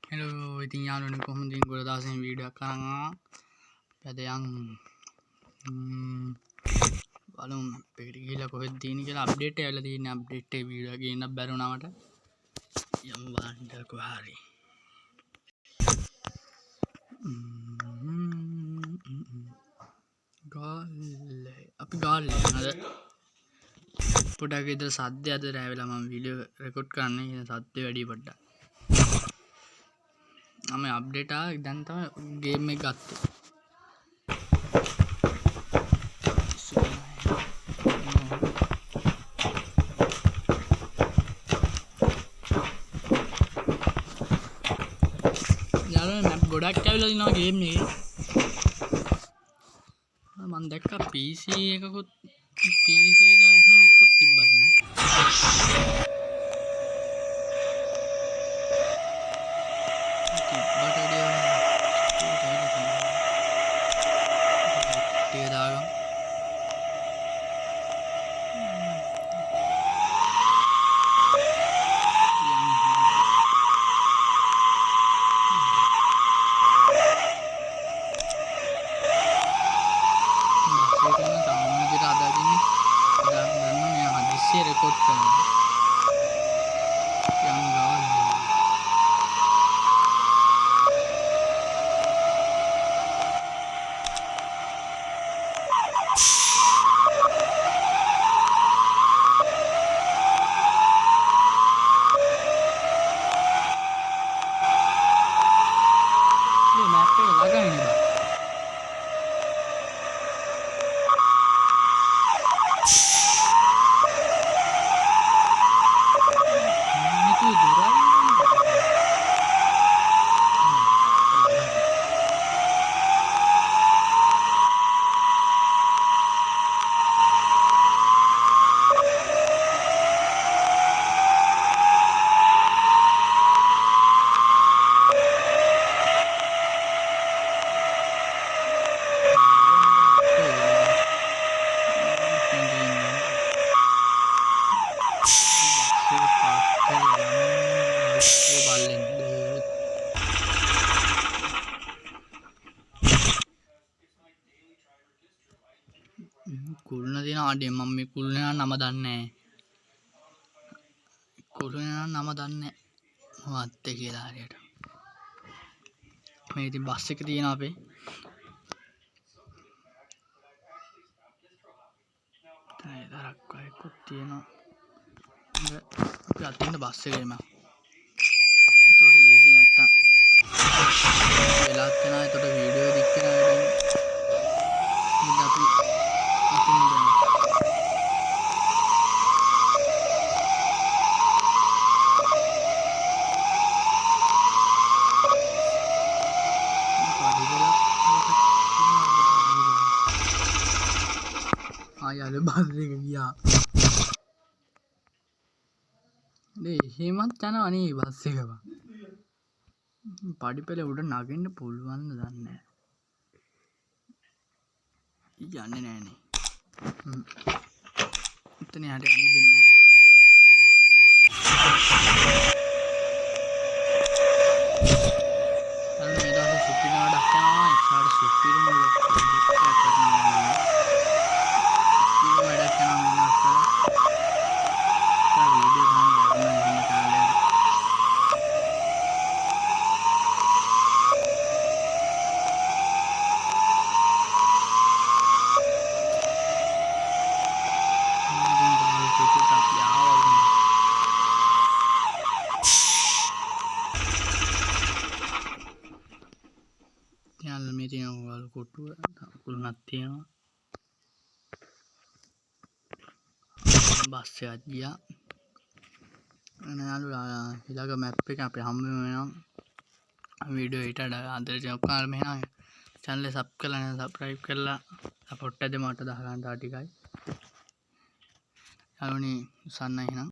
Hello, ඉතින් යාළුවනේ කොහොමද ගොඩ දවසෙන් වීඩියෝ එකක් අරන් ආවා. පැදයන් බලමු අපිට ගිහලා කොහෙද තියෙන්නේ කියලා අප්ඩේට් එක ඇවිල්ලා තියෙන්නේ. අප්ඩේට් එක වීඩියෝ එක ගේන්න බැරුණා මට. යමු බලන්න කොහරි. ගාල්ලේ අපි ගාල්ලේ නේද? පොඩක් විතර සද්ද අද රැ වෙලා මම වීඩියෝ රෙකෝඩ් කරන්නේ. ඉතින් සද්ද වැඩි පොඩ්ඩක්. මම අප්ඩේට් ආවා දැන් තමයි ගේම් එක ගත්තේ. යාළුවනේ මැප් ගොඩක් ඇවිල්ලා දිනවා ගේම් එකේ. මම දැක්කා PC එකකුත් PC दा එහෙම එකකුත් තිබ්බා දැන්. रेकॉर्ड करना ये मैप पे लगा ही नहीं කුළුණ දින ආඩේ මම මේ කුළුණ නම දන්නේ කුළුණ නම දන්නේ මොකක්ද කියලා හරියට මේ ඉතින් බස් එක තියෙනවා අපේ තේ දරක් වයිකුත් තියෙනවා අපි අතින්ද බස් එකේ මම එතකොට ලේසි නැත්තම් වෙලාත් යනවා එතකොට වීඩියෝ දික් වෙනවා වැඩි ඉතින් අපි අතින් දැන් ආයෙ බස් එක ගියා නේ එහෙමත් යනවා නේ බස් එක බං පඩිපෙළ උඩ නගින්න පුළුවන්ද දන්නේ නැහැ යන්නේ නැහනේ එතන යට යන්න දෙන්නේ නැහැ අර මේ දවස් සුපිරි නඩක් යනවා ඉස්සරහට සුපිරි මුල වැඩක් කරනවා වීඩියෝ ගන්න ගන්න එහෙම කාලේ යාළුවෝ මේ තියෙන වල කොටුව කුළුණක් තියෙනවා බස් එකක් ගියා යාළුවා ඊළඟ මැප් එක අපේ හම්බ වෙනවා වීඩියෝ එකට අදට ඔක්කොම මෙහා channel එක sub කරලා නැත්නම් subscribe කරලා support එක දෙන්න මට 10 ගන්න තා ටිකයි යාළුවනේ සන්නයි එහෙනම්